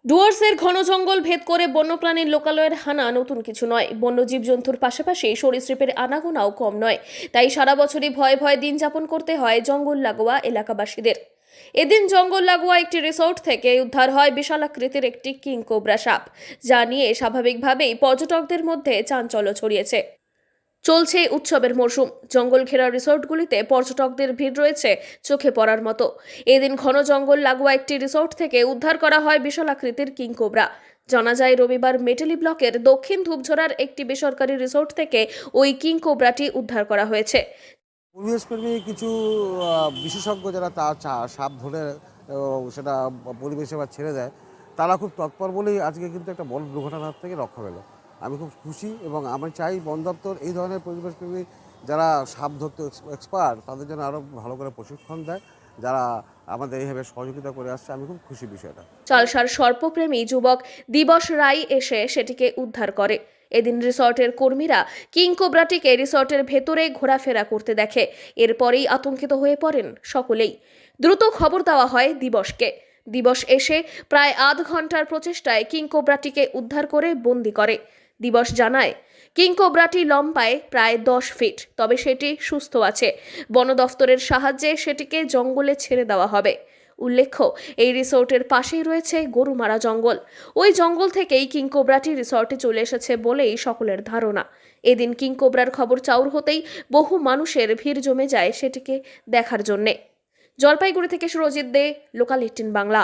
ডুয়ার্সের ঘন জঙ্গল ভেদ করে বন্যপ্রাণীর লোকালয়ের হানা নতুন কিছু নয়। বন্য জীবজন্তুর পাশাপাশি সরীসৃপের আনাগোনাও কম নয়। তাই সারা বছরই ভয়ে ভয়ে দিন যাপন করতে হয় জঙ্গল লাগোয়া এলাকাবাসীদের। এদিন জঙ্গল লাগোয়া একটি রিসোর্ট থেকে উদ্ধার হয় বিশালাকৃতির একটি কিং কোবরা সাপ, যা নিয়ে স্বাভাবিকভাবেই পর্যটকদের মধ্যে চাঞ্চল্য ছড়িয়েছে। চলছে উৎসবের মরশুম, জঙ্গল ঘেরা রিসোর্টগুলিতে পর্যটকদের ভিড় রয়েছে চোখে পড়ার মতো। এদিন ঘন জঙ্গল লাগোয়া একটি রিসোর্ট থেকে উদ্ধার করা হয় বিশালাকৃতির কিং কোবরা। জানা যায়, রবিবার মেটেলি ব্লকের দক্ষিণ ধূপঝড়ার একটি বেসরকারি রিসোর্ট থেকে ওই কিং কোবরাটি উদ্ধার করা হয়েছে। পরিবেশপ্রেমী কিছু বিশেষজ্ঞ যারা তার সাপ ধরে সেটা পরিবেশে আবার ছেড়ে দেয়, তারা খুব তৎপর বলেই আজকে কিন্তু একটা বড় দুর্ঘটনার থেকে রক্ষা পেল। আমি খুব খুশি এবং আমি চাই বন দপ্তর এই ধরনের পরিবেশপ্রেমী যারা সাপ ধরতে এক্সপার্ট তাদের জন্য আরও ভালো করে প্রশিক্ষণ দেয়, যারা আমাদের এইভাবে সহযোগিতা করে আসছে। আমি খুব খুশি বিষয়টা। চালসার সর্পপ্রেমী যুবক দিবস রায় এসে সেটিকে উদ্ধার করে। এদিন রিসর্টের কর্মীরা কিং কোবরাটিকে রিসর্টের ভেতরে ঘোরাফেরা করতে দেখে। এরপরেই আতঙ্কিত হয়ে পড়েন সকলেই। দ্রুত খবর দেওয়া হয় দিবসকে। দিবস এসে প্রায় আধ ঘন্টার প্রচেষ্টায় কিং কোবরাটিকে উদ্ধার করে বন্দি করে। দিবস জানায়, কিং কোবরাটি লম্বায় প্রায় 10 ফিট, তবে সেটি সুস্থ আছে। বন দফতরের সাহায্যে সেটিকে জঙ্গলে ছেড়ে দেওয়া হবে। উল্লেখ্য, এই রিসোর্টের পাশেই রয়েছে গরুমারা জঙ্গল। ওই জঙ্গল থেকেই কিং কোবরাটি রিসর্টে চলে এসেছে বলেই সকলের ধারণা। এদিন কিং কোবরার খবর চাউর হতেই বহু মানুষের ভিড় জমে যায় সেটিকে দেখার জন্যে। জলপাইগুড়ি থেকে সুরজিৎ দে, লোকাল 18 বাংলা।